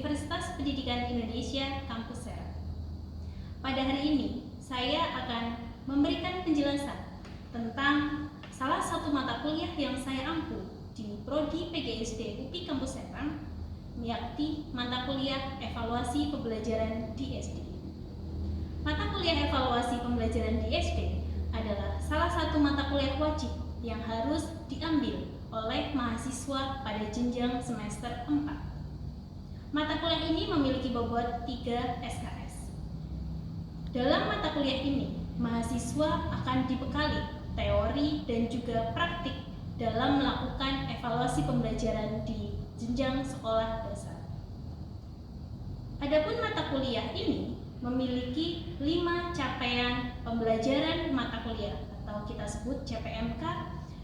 Universitas Pendidikan Indonesia Kampus Serang. Pada hari ini, saya akan memberikan penjelasan tentang salah satu mata kuliah yang saya ampu di Prodi PGSD UPI Kampus Serang, yakni mata kuliah Evaluasi Pembelajaran di SD. Mata kuliah Evaluasi Pembelajaran di SD adalah salah satu mata kuliah wajib yang harus diambil oleh mahasiswa pada jenjang semester 4. Mata kuliah ini memiliki bobot 3 SKS. Dalam mata kuliah ini, mahasiswa akan dibekali teori dan juga praktik dalam melakukan evaluasi pembelajaran di jenjang sekolah dasar. Adapun mata kuliah ini memiliki 5 capaian pembelajaran mata kuliah atau kita sebut CPMK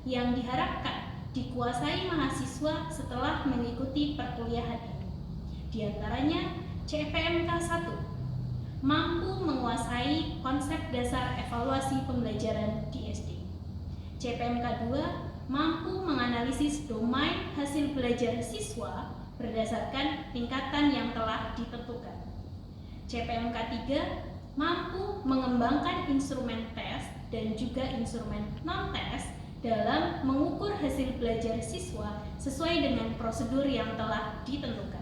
yang diharapkan dikuasai mahasiswa setelah mengikuti perkuliahan ini. Di antaranya CPMK 1, mampu menguasai konsep dasar evaluasi pembelajaran di SD. CPMK 2, mampu menganalisis domain hasil belajar siswa berdasarkan tingkatan yang telah ditentukan. CPMK 3, mampu mengembangkan instrumen tes dan juga instrumen non-tes dalam mengukur hasil belajar siswa sesuai dengan prosedur yang telah ditentukan.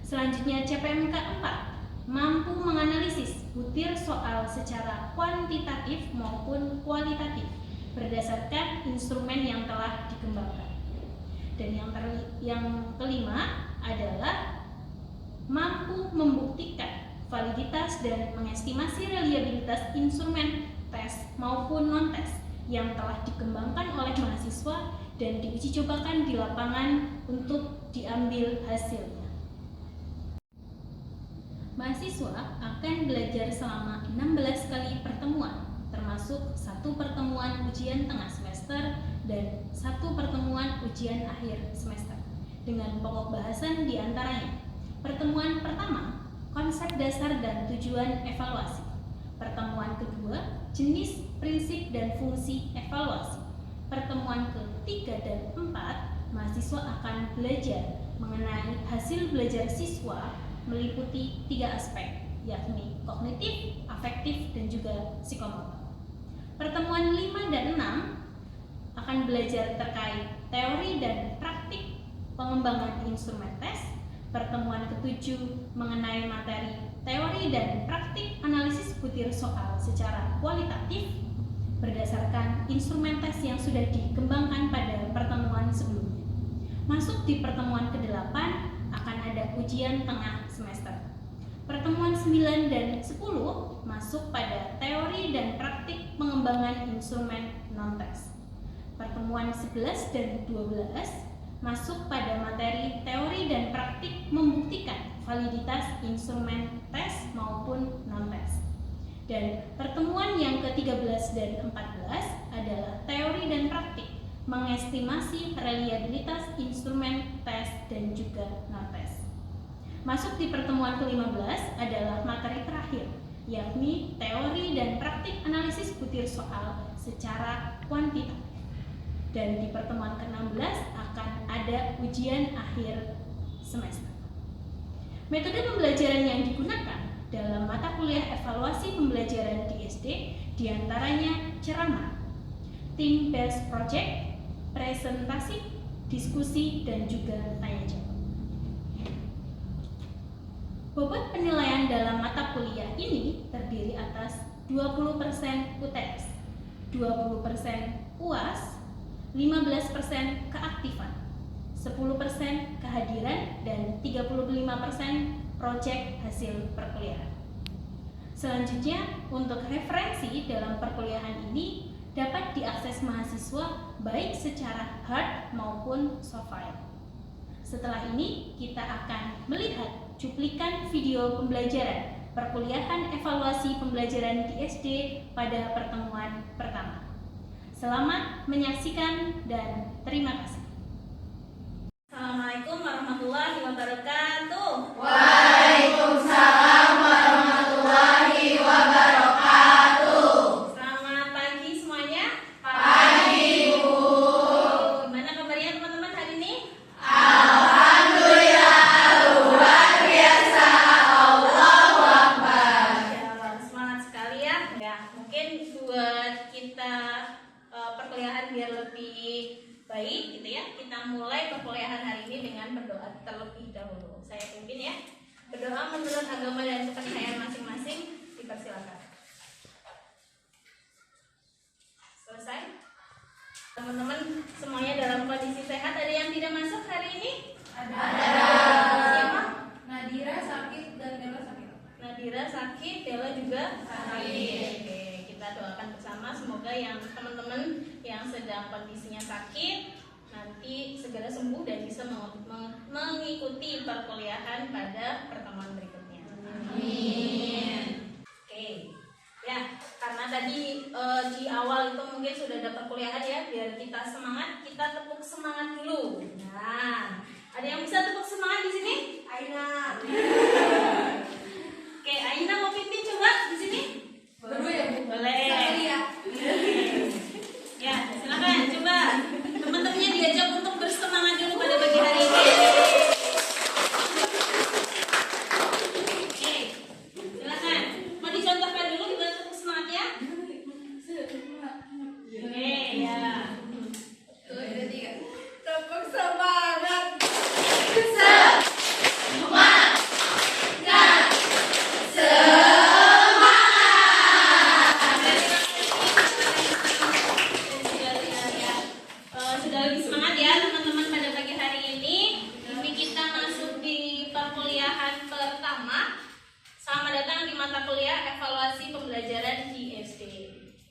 Selanjutnya CPMK 4, mampu menganalisis butir soal secara kuantitatif maupun kualitatif berdasarkan instrumen yang telah dikembangkan. Dan yang kelima adalah mampu membuktikan validitas dan mengestimasi reliabilitas instrumen tes maupun non-tes yang telah dikembangkan oleh mahasiswa dan diuji cobakan di lapangan untuk diambil hasilnya. Mahasiswa akan belajar selama 16 kali pertemuan, termasuk 1 pertemuan ujian tengah semester dan 1 pertemuan ujian akhir semester, dengan pokok bahasan diantaranya: pertemuan pertama, konsep dasar dan tujuan evaluasi; pertemuan kedua, jenis, prinsip, dan fungsi evaluasi; pertemuan ketiga dan 4, mahasiswa akan belajar mengenai hasil belajar siswa meliputi 3 aspek, yakni kognitif, afektif, dan juga psikomotor. Pertemuan 5 dan 6 akan belajar terkait teori dan praktik pengembangan instrumen tes. Pertemuan ke-7 mengenai materi teori dan praktik analisis butir soal secara kualitatif berdasarkan instrumen tes yang sudah dikembangkan pada pertemuan sebelumnya. Masuk di pertemuan ke-8 akan ada ujian tengah semester. Pertemuan 9 dan 10 masuk pada teori dan praktik pengembangan instrumen non-tes. Pertemuan 11 dan 12 masuk pada materi teori dan praktik membuktikan validitas instrumen tes maupun non-tes. Dan pertemuan yang ke-13 dan 14 adalah teori dan praktik mengestimasi reliabilitas instrumen tes dan juga non-tes. Masuk di pertemuan ke-15 adalah materi terakhir, yakni teori dan praktik analisis butir soal secara kuantitatif. Dan di pertemuan ke-16 akan ada ujian akhir semester. Metode pembelajaran yang digunakan dalam mata kuliah evaluasi pembelajaran di SD diantaranya ceramah, team-based project, presentasi, diskusi, dan juga tanya jawab. Bobot penilaian dalam mata kuliah ini terdiri atas 20% UTS, 20% UAS, 15% keaktifan, 10% kehadiran, dan 35% proyek hasil perkuliahan. Selanjutnya, untuk referensi dalam perkuliahan ini dapat diakses mahasiswa baik secara hard maupun soft file. Setelah ini, kita akan melihat cuplikan video pembelajaran perkuliahan evaluasi pembelajaran di SD pada pertemuan pertama. Selamat menyaksikan dan terima kasih. Assalamualaikum warahmatullahi wabarakatuh. Waalaikumsalam warahmatullahi wabarakatuh. Selamat pagi semuanya. Pagi, Bu. Gimana kabarnya teman-teman hari ini? Alhamdulillah luar mulai perkuliahan hari ini dengan berdoa terlebih dahulu. Saya pimpin ya. Berdoa menurut agama dan kepercayaan masing-masing, dipersilakan. Selesai? Teman-teman semuanya dalam kondisi sehat. Ada yang tidak masuk hari ini? Ada. Siapa? Nadira sakit dan Dela sakit. Nadira sakit, Dela juga Sakit. Oke, kita doakan bersama semoga yang teman-teman yang sedang kondisinya sakit nanti segera sembuh dan bisa mengikuti perkuliahan pada pertemuan berikutnya. Amin. Oke, ya karena tadi di awal itu mungkin sudah ada perkuliahan ya, biar kita semangat, kita tepuk semangat dulu. Nah, ada yang bisa tepuk semangat di sini? Aina. Oke, Aina mau pimpin coba di sini? Berdua ya Bu? Boleh. Sekali ya. Ya, silakan coba teman-temannya diajak untuk bersemangat dulu pada pagi hari ini. Oke, silakan. Mau dicontohkan dulu gimana tepuk semangatnya? Oke, ya. Tuh, ada 3. Tepuk semangat. Sudah lebih semangat ya teman-teman pada pagi hari ini. Ini kita masuk di perkuliahan pertama. Selamat datang di mata kuliah evaluasi pembelajaran di SD,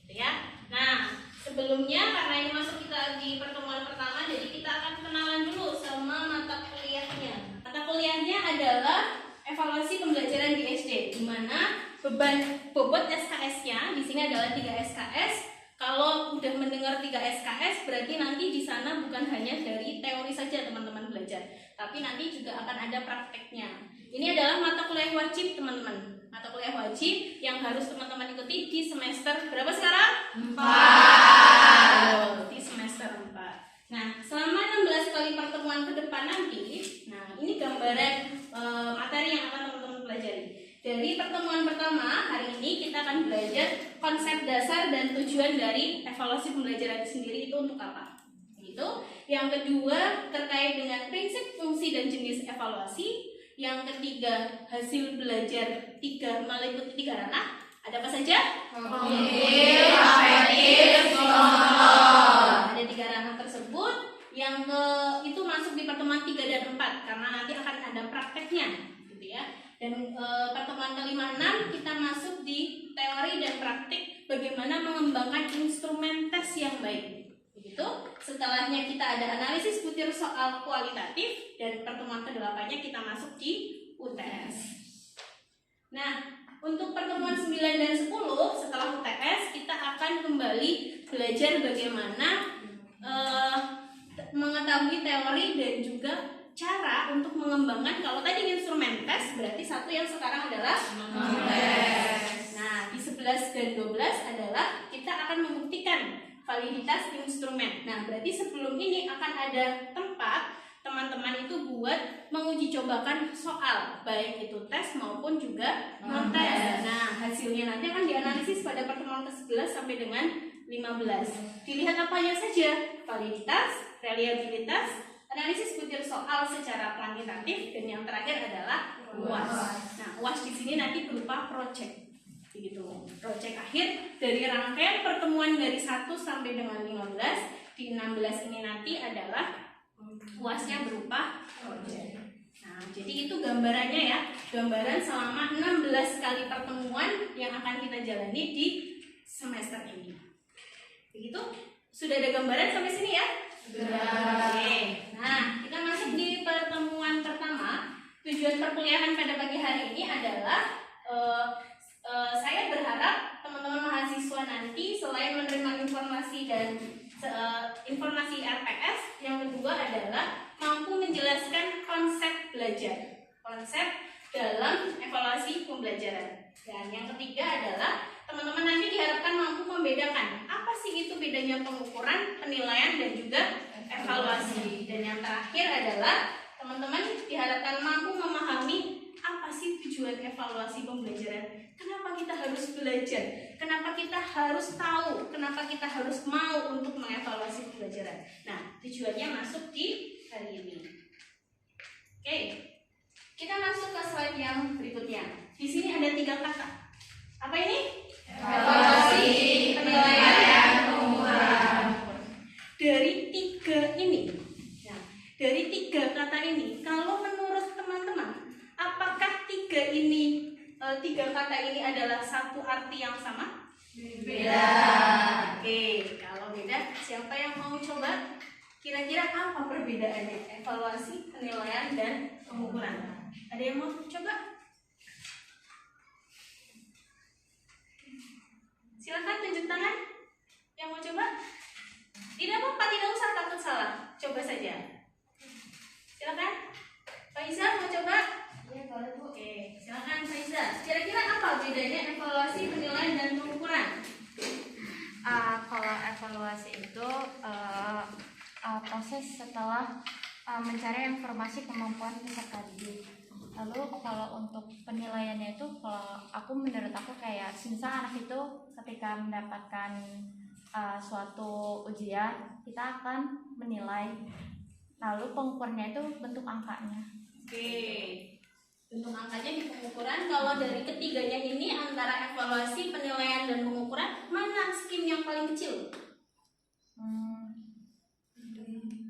gitu ya. Nah, sebelumnya karena ini masuk kita di pertemuan pertama, jadi kita akan kenalan dulu sama mata kuliahnya. Mata kuliahnya adalah evaluasi pembelajaran di SD, di mana bobot SKS-nya di sini adalah 3 SKS. Kalau udah mendengar 3 SKS, berarti nanti di sana bukan hanya dari teori saja teman-teman belajar, tapi nanti juga akan ada prakteknya. Ini adalah mata kuliah wajib teman-teman. Mata kuliah wajib yang harus teman-teman ikuti di semester berapa sekarang? 4. Di semester 4. Nah, selama 16 kali pertemuan ke depan nanti, nah ini gambaran materi yang akan teman-teman pelajari. Dari pertemuan pertama, hari ini kita akan belajar konsep dasar dan tujuan dari evaluasi pembelajaran itu sendiri itu untuk apa. Itu. Yang kedua, terkait dengan prinsip, fungsi, dan jenis evaluasi. Yang ketiga, hasil belajar meliputi 3 ranah. Ada apa saja? Kognitif, afektif, psikomotor. Ada 3 ranah tersebut. Yang itu masuk di pertemuan 3 dan 4 karena nanti akan ada prakteknya, gitu ya. Dan pertemuan ke-5-6 kita masuk di teori dan praktik bagaimana mengembangkan instrumen tes yang baik. Begitu. Setelahnya kita ada analisis butir soal kualitatif dan pertemuan ke-8-nya kita masuk di UTS. Nah, untuk pertemuan 9 dan 10 setelah UTS kita akan kembali belajar bagaimana mengetahui teori dan juga cara untuk mengembangkan. Kalau tadi instrumen tes, berarti satu yang sekarang adalah tes. Nah, di 11 dan 12 adalah kita akan membuktikan validitas instrumen. Nah, berarti sebelum ini akan ada tempat teman-teman itu buat menguji cobakan soal, baik itu tes maupun juga non-tes. Nah, hasilnya nanti akan dianalisis pada pertemuan ke-11 sampai dengan 15. Dilihat apanya saja? Validitas, reliabilitas, analisis butir soal secara kuantitatif, dan yang terakhir adalah UAS. Nah, UAS di sini nanti berupa project, begitu. Project akhir dari rangkaian pertemuan dari 1 sampai dengan 15. Di 16 ini nanti adalah UAS-nya berupa project. Nah, jadi itu gambarannya ya, gambaran selama 16 kali pertemuan yang akan kita jalani di semester ini. Begitu? Sudah ada gambaran sampai sini ya? Oke. Nah, kita masuk di pertemuan pertama. Tujuan perkuliahan pada pagi hari ini adalah saya berharap teman-teman mahasiswa nanti selain menerima informasi dan informasi RPS, yang kedua adalah mampu menjelaskan konsep belajar, konsep dalam evaluasi pembelajaran. Dan yang ketiga adalah teman-teman nanti diharapkan mampu membedakan apa sih itu bedanya pengukuran, penilaian, dan juga evaluasi. Dan yang terakhir adalah teman-teman diharapkan mampu memahami apa sih tujuan evaluasi pembelajaran. Kenapa kita harus belajar? Kenapa kita harus tahu? Kenapa kita harus mau untuk mengevaluasi pembelajaran? Nah, tujuannya masuk di hari ini. Oke, kita masuk ke slide yang berikutnya. Di sini ada 3 kata. Apa ini? Evaluasi, penilaian, pengukuran. Dari 3 ini. Nah, dari 3 kata ini, kalau menurut teman-teman, apakah 3 kata ini adalah satu arti yang sama? Beda. Oke, kalau beda, siapa yang mau coba? Kira-kira apa perbedaannya? Evaluasi, penilaian, dan pengukuran. Ada yang mau coba? Silakan tunjuk tangan. Yang mau coba? Tidak apa-apa, tidak usah takut salah. Coba saja. Silakan. Faiza mau coba? Iya, boleh Bu. Oke, silakan Faiza. Kira-kira apa bedanya evaluasi, penilaian, dan pengukuran? Kalau evaluasi itu proses setelah mencari informasi kemampuan peserta didik. Lalu kalau untuk penilaiannya itu, menurut aku kayak misal anak itu ketika mendapatkan suatu ujian, kita akan menilai. Lalu pengukurannya itu bentuk angkanya. Oke, bentuk angkanya di pengukuran. Kalau dari ketiganya ini antara evaluasi, penilaian, dan pengukuran, mana skim yang paling kecil?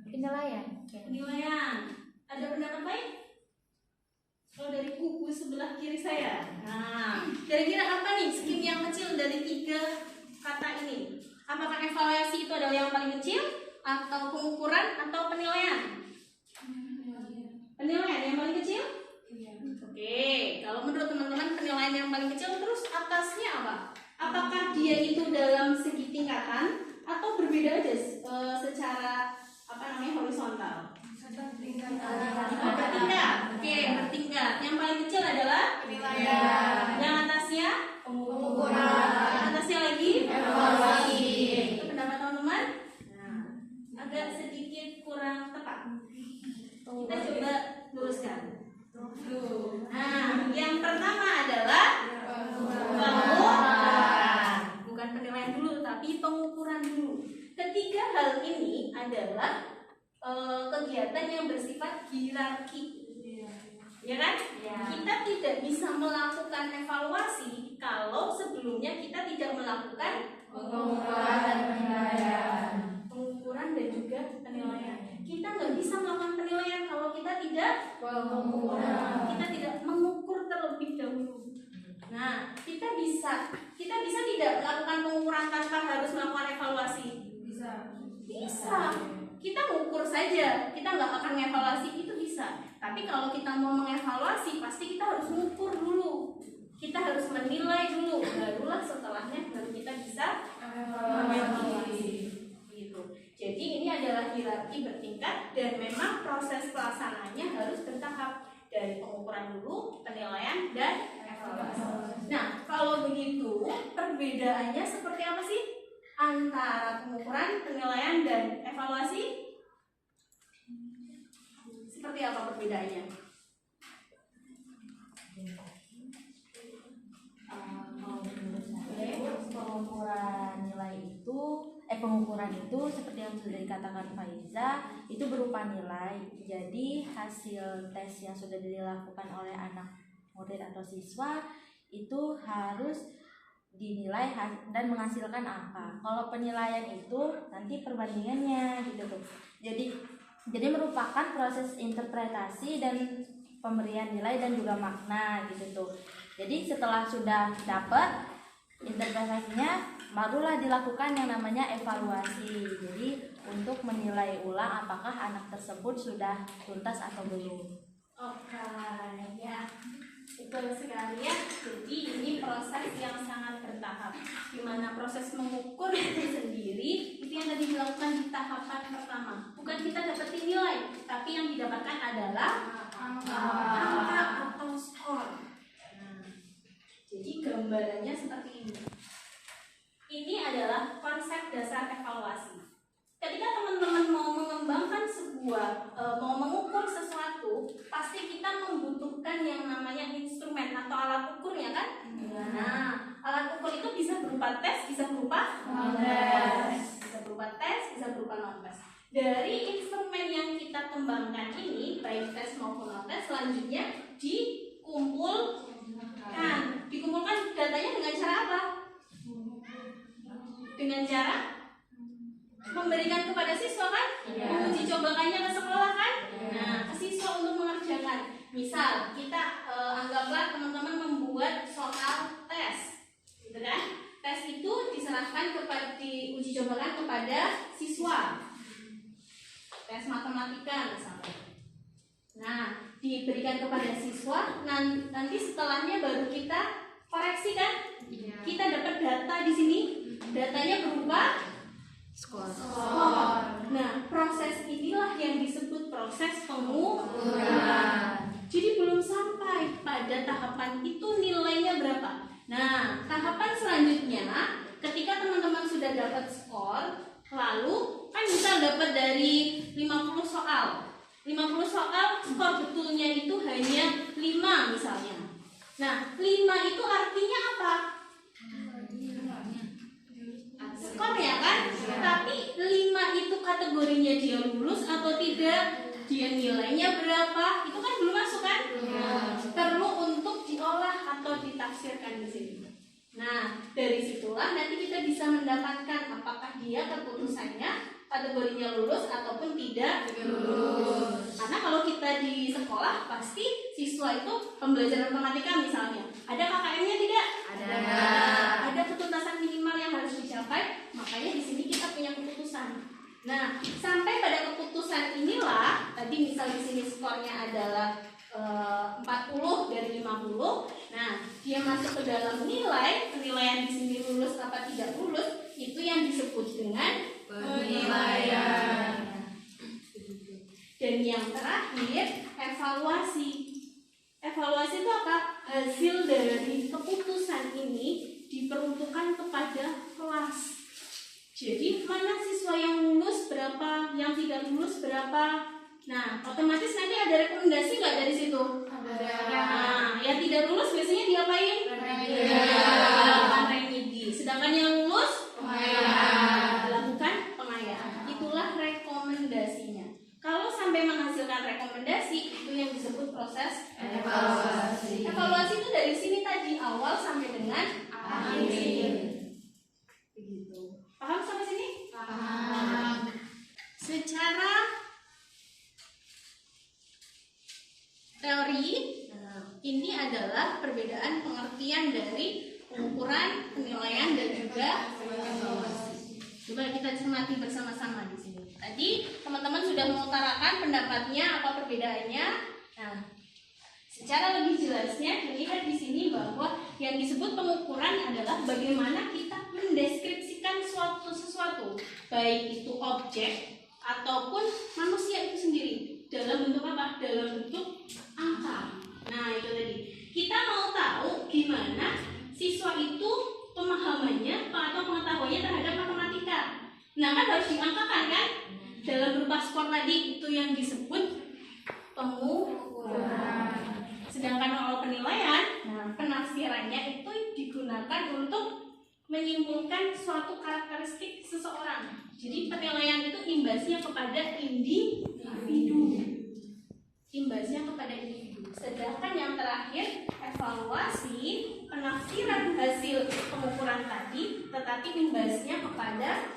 Penilaian. Penilaian. Ada pendapat lain? Kalau dari kubu sebelah kiri saya. Nah, kira-kira apa nih skim yang kecil dari 3 kata ini? Apakah evaluasi itu adalah yang paling kecil, atau pengukuran, atau penilaian? Penilaian yang paling kecil? Oke, kalau menurut teman-teman penilaian yang paling kecil, terus atasnya apa? Apakah dia itu dalam segi tingkatan atau berbeda aja secara horizontal? Bertingkat. Oke, bertingkat. Yang paling kecil adalah Penilaian. yang atasnya Pengukuran. yang atasnya lagi Evaluasi. Itu pendapat teman-teman? Nah, agak sedikit kurang tepat. Kita coba luruskan. Nah, yang pertama adalah pengukuran. Bukan penilaian dulu, tapi pengukuran dulu. Ketiga hal ini adalah kegiatan yang bersifat hierarki. Ya kan? Ya. Kita tidak bisa melakukan evaluasi kalau sebelumnya kita tidak melakukan Pengukuran dan penilaian. pengukuran dan juga penilaian. Kita nggak bisa melakukan penilaian kalau kita tidak Pengukuran. kita tidak mengukur terlebih dahulu. Nah, kita bisa tidak melakukan pengukuran tanpa harus melakukan evaluasi. Bisa. Kita mengukur saja, kita nggak akan mengevaluasi, itu bisa. Tapi kalau kita mau mengevaluasi, pasti kita harus mengukur dulu. Kita harus menilai dulu, barulah setelahnya baru kita bisa mengevaluasi. Gitu. Jadi ini adalah hierarki bertingkat dan memang proses pelaksananya harus bertahap, dari pengukuran dulu, penilaian, dan evaluasi. Nah, kalau begitu perbedaannya seperti apa sih antara pengukuran, penilaian, dan evaluasi? Seperti apa perbedaannya? Kalau menurut saya, pengukuran itu seperti yang sudah dikatakan Faiza, itu berupa nilai. Jadi hasil tes yang sudah dilakukan oleh anak murid atau siswa itu harus dinilai dan menghasilkan angka. Kalau penilaian itu nanti perbandingannya gitu tuh. Jadi merupakan proses interpretasi dan pemberian nilai dan juga makna gitu tuh. Jadi setelah sudah dapat interpretasinya, barulah dilakukan yang namanya evaluasi. Jadi untuk menilai ulang apakah anak tersebut sudah tuntas atau belum. Oke, ya. Betul sekali ya. Jadi ini proses yang sangat bertahap. Di mana proses mengukur itu sendiri itu yang tadi dilakukan di tahapan pertama. Bukan kita dapetin nilai, tapi yang didapatkan adalah angka atau skor. Nah, jadi gambarannya seperti ini. Ini adalah konsep dasar evaluasi. Ketika teman-teman mau mengembangkan mau mengukur sesuatu, pasti kita membutuhkan yang namanya instrumen atau alat ukurnya kan? Nah, alat ukur itu bisa berupa tes, bisa berupa non-tes. Bisa berupa tes, bisa berupa non-tes. Dari kembangkan ini, baik tes maupun non tes, selanjutnya dikumpulkan datanya dengan cara apa? Dengan cara memberikan kepada siswa kan? Menguji cobakannya ke sekolah kan? Nah, ke siswa untuk mengerjakan. Misal kita anggaplah teman-teman membuat soal tes, gitu kan? Tes itu diserahkan diuji cobakan kepada siswa. Tes matematika misalnya. Nah, diberikan kepada siswa, nanti setelahnya baru kita koreksi kan? Kita dapat data di sini. Datanya berupa skor. Nah, proses inilah yang disebut proses pengukuran. Jadi belum sampai pada tahapan itu nilainya berapa. Nah, tahapan selanjutnya ketika teman-teman sudah dapat skor, lalu kan misal dapat dari 50 soal. 50 soal skor betulnya itu hanya 5 misalnya. Nah, 5 itu artinya apa? Skor ya kan? Tapi 5 itu kategorinya dia lulus atau tidak? Dia nilainya berapa? Itu kan belum masuk kan? Perlu untuk diolah atau ditafsirkan di sini. Nah, dari situlah nanti kita bisa mendapatkan apakah dia keputusannya kategorinya lulus ataupun tidak lulus. Karena kalau kita di sekolah pasti siswa itu pembelajaran matematika misalnya, ada KKM-nya tidak? Ada ketuntasan minimal yang harus dicapai, makanya di sini kita punya keputusan. Nah, sampai pada keputusan inilah, tadi misal di sini skornya adalah 40 dari 50. Nah, dia masuk ke dalam penilaian di sini lulus apa tidak lulus, itu yang disebut dengan penilaian. Dan yang terakhir, evaluasi. Evaluasi itu apa? Hasil dari keputusan ini diperuntukkan kepada kelas. Jadi mana siswa yang lulus berapa, yang tidak lulus berapa. Nah, otomatis nanti ada rekomendasi nggak dari situ? Ada. Nah, yang tidak lulus biasanya diapain? Dilakukan remedi. Sedangkan yang lulus dilakukan pengayaan. Itulah rekomendasinya. Kalau sampai menghasilkan rekomendasi, itu yang disebut proses evaluasi. Evaluasi itu dari sini tadi awal sampai dengan akhir. Begitu. Paham sampai sini? Paham. Secara teori, ini adalah perbedaan pengertian dari pengukuran, penilaian, dan juga evaluasi. Coba kita cermati bersama-sama di sini. Tadi teman-teman sudah mengutarakan pendapatnya apa perbedaannya. Nah, secara lebih jelasnya dilihat di sini bahwa yang disebut pengukuran adalah bagaimana kita mendeskripsikan sesuatu, baik itu objek ataupun manusia itu sendiri. Dalam bentuk apa? Dalam bentuk angka. Nah, itu tadi. Kita mau tahu gimana siswa itu pemahamannya atau pengetahuannya terhadap matematika. Nah, kan harus diangkakan kan? Dalam berupa skor tadi, itu yang disebut pengukuran. Sedangkan kalau penilaian, nah, penafsirannya itu digunakan untuk menyimpulkan suatu karakteristik seseorang. Jadi penilaian itu imbasnya kepada individu. Sedangkan yang terakhir, evaluasi, penafsiran hasil pengukuran tadi, tetapi imbasnya kepada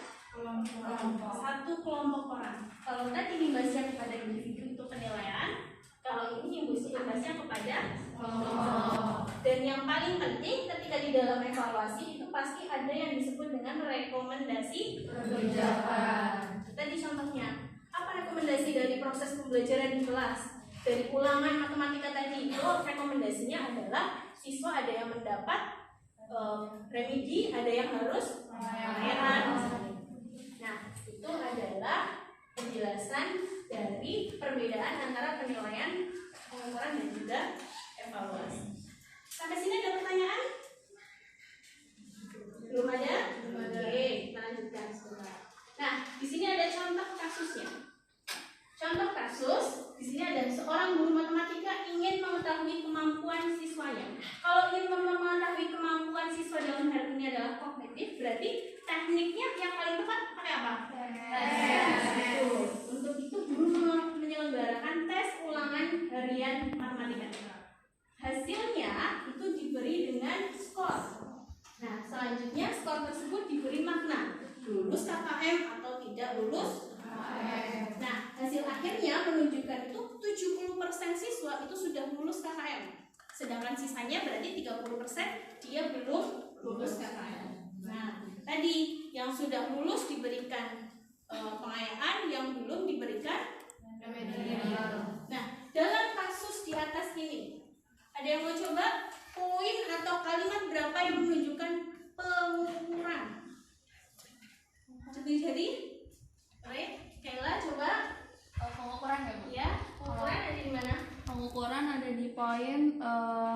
satu kelompok orang. Kalau tadi imbasnya kepada individu itu penilaian, kalau ini imbasnya kepada kelompok. Dan yang paling penting ketika di dalam evaluasi itu pasti ada yang disebut dengan rekomendasi kebijakan. Tadi contohnya, apa rekomendasi dari proses pembelajaran di kelas? Dari ulangan matematika tadi, itu rekomendasinya adalah siswa ada yang mendapat remedi, ada yang harus pengayaan. Nah, itu adalah penjelasan dari perbedaan antara penilaian, pengukuran, dan juga evaluasi. Sampai sini ada pertanyaan? Belum ada? Oke, kita lanjutkan sebentar. Nah, di sini ada contoh kasusnya. Contoh kasus, di sini ada seorang guru matematika ingin mengetahui kemampuan siswanya. Kalau ingin mengetahui kemampuan siswa dalam hal ini adalah kognitif, berarti tekniknya yang paling tepat pakai apa? Tes. Untuk itu guru menyelenggarakan tes ulangan harian matematika. Hasilnya itu diberi dengan skor. Nah, selanjutnya skor tersebut diberi makna, lulus KKM atau tidak lulus KKM. Nah, hasil akhirnya menunjukkan itu 70% siswa itu sudah lulus KKM. Sedangkan sisanya berarti 30% dia belum lulus KKM. Nah, tadi yang sudah lulus diberikan pengayaan, yang belum diberikan remedial. Nah, dalam kasus di atas ini, ada yang mau coba poin atau kalimat berapa yang menunjukkan pengukuran? Jadi, Kayla coba. Pengukuran ya, Bu? Ya, pengukuran ada di mana? Pengukuran ada di poin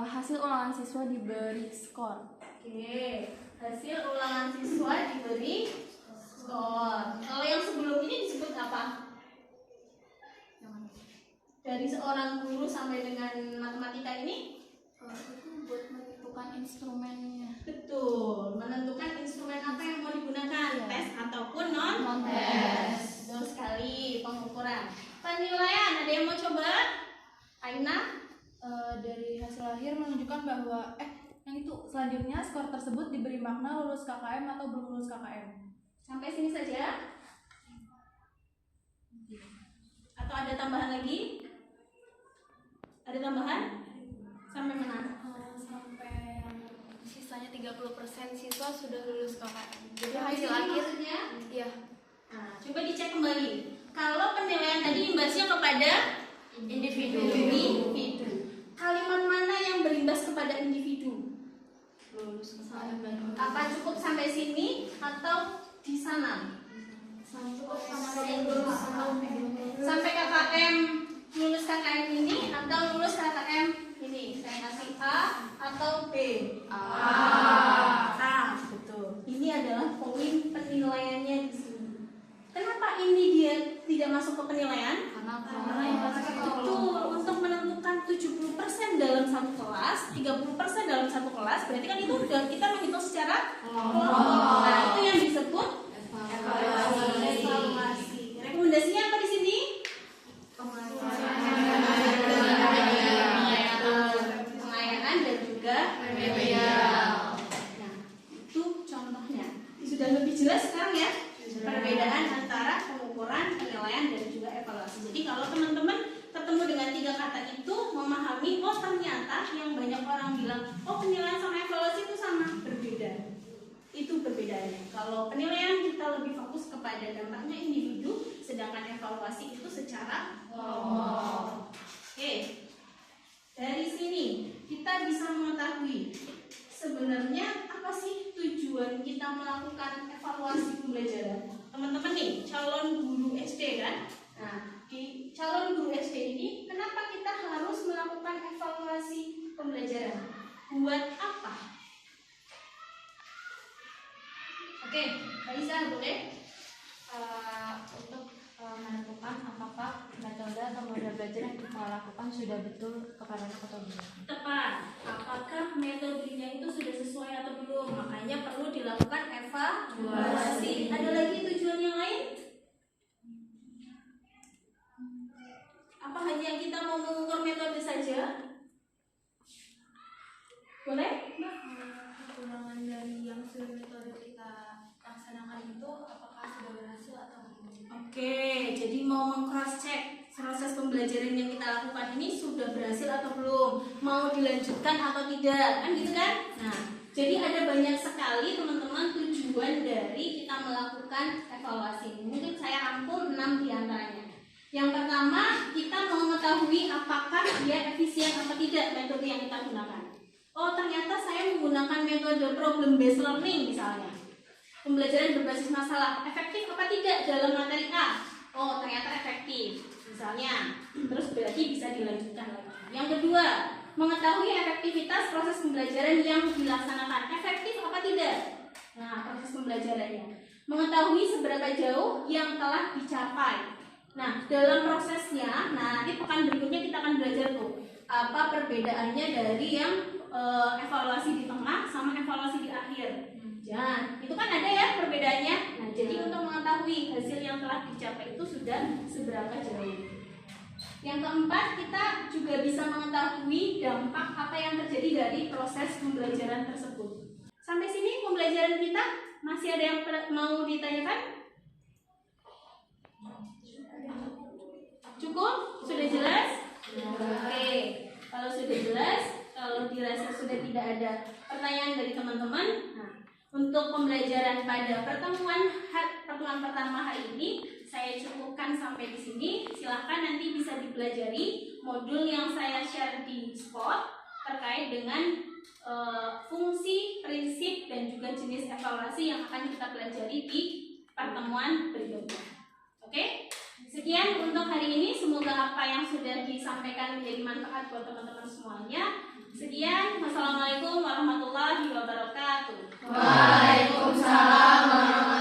hasil ulangan siswa diberi skor. Oke, hasil ulangan siswa diberi skor. Kalau yang sebelum ini disebut apa? Dari seorang guru sampai dengan matematika ini? Itu buat menentukan instrumennya. Betul, menentukan instrumen apa yang mau digunakan, Iya. tes ataupun non-tes. Betul sekali, pengukuran. Penilaian, ada yang mau coba? Aina? Dari hasil akhir menunjukkan bahwa yang itu selanjutnya skor tersebut diberi makna lulus KKM atau belum lulus KKM. Sampai sini saja? Atau ada tambahan lagi? Ada tambahan? Sampai mana? Sampai sisanya 30% siswa sudah lulus KKM. Jadi Sampai hasil sini akhir maksudnya? iya. Nah, coba dicek kembali. Kalau penilaian tadi imbasnya kepada individu. Kalimat mana yang berimbas kepada individu? Lulus KKM. Apa cukup sampai sini atau di sana? Sampai KKM, lulus KKM ini atau lulus KKM ini? Saya kasih A atau B? A, betul. Ini adalah poin penilaiannya di sini. Kenapa ini dia tidak masuk ke penilaian? Betul, untuk menentukan 70% dalam satu kelas, 30% dalam satu kelas, berarti kan itu udah kita menghitung secara kelompok. Nah, itu yang disebut evaluasi. Rekomendasinya apa di sini? Pengayaan dan juga remedial. Nah, itu contohnya. Sudah lebih jelas sekarang ya perbedaan antara pengukuran, penilaian dan juga evaluasi. Jadi kalau teman-teman ketemu dengan 3 kata itu, memahami oh ternyata yang banyak orang bilang oh penilaian sama evaluasi itu sama, berbeda. Itu perbedaannya. Kalau penilaian kita lebih fokus kepada dampaknya individu, sedangkan evaluasi itu secara kelompok. Oke. Dari sini kita bisa mengetahui sebenarnya apa sih tujuan kita melakukan evaluasi pembelajaran. Teman-teman nih, calon guru SD kan? Nah, di calon guru SD ini kenapa kita harus melakukan evaluasi pembelajaran? Buat apa? Oke, Aisyah boleh? Untuk menentukan apakah metode atau model belajar yang kita lakukan sudah betul kepada anak atau belum. Tepat. Apakah metodenya itu sudah sesuai atau belum? Makanya perlu dilakukan evaluasi. Ada lagi tujuan yang lain? Apa hanya kita mau mengukur metode saja? Boleh? Kekurangan dari yang sudah metode kita laksanakan itu apakah sudah berhasil atau belum? Oke, jadi mau meng-cross check proses pembelajaran yang kita lakukan ini sudah berhasil atau belum, mau dilanjutkan atau tidak, kan gitu kan? Nah, jadi ada banyak sekali teman-teman tujuan dari kita melakukan evaluasi. Mungkin saya rangkum 6 diantaranya. Yang pertama, kita mau mengetahui apakah dia efisien atau tidak metode yang kita gunakan. Oh, ternyata saya menggunakan metode problem based learning misalnya. Pembelajaran berbasis masalah, efektif apa tidak dalam materi A? Oh, ternyata efektif, misalnya. Terus berarti bisa dilanjutkan lagi. Yang kedua, mengetahui efektivitas proses pembelajaran yang dilaksanakan. Efektif apa tidak? Nah, proses pembelajarannya. Mengetahui seberapa jauh yang telah dicapai. Nah, dalam prosesnya, nanti pekan berikutnya kita akan belajar tuh apa perbedaannya dari yang evaluasi di tengah sama evaluasi di akhir. Jangan, itu kan ada ya perbedaannya. Nah, jadi untuk mengetahui hasil yang telah dicapai itu sudah seberapa jauh. Yang keempat, kita juga bisa mengetahui dampak apa yang terjadi dari proses pembelajaran tersebut. Sampai sini pembelajaran kita, masih ada yang mau ditanyakan? Cukup? Sudah jelas? Oke, kalau sudah jelas, kalau dirasa sudah tidak ada pertanyaan dari teman-teman, nah, untuk pembelajaran pada pertemuan pertama hari ini saya cukupkan sampai di sini. Silahkan nanti bisa dipelajari modul yang saya share di spot terkait dengan fungsi, prinsip, dan juga jenis evaluasi yang akan kita pelajari di pertemuan berikutnya. Oke? Sekian untuk hari ini. Semoga apa yang sudah disampaikan menjadi manfaat buat teman-teman semuanya. Sekian. Wassalamualaikum warahmatullahi wabarakatuh. Waalaikumsalam warahmatullahi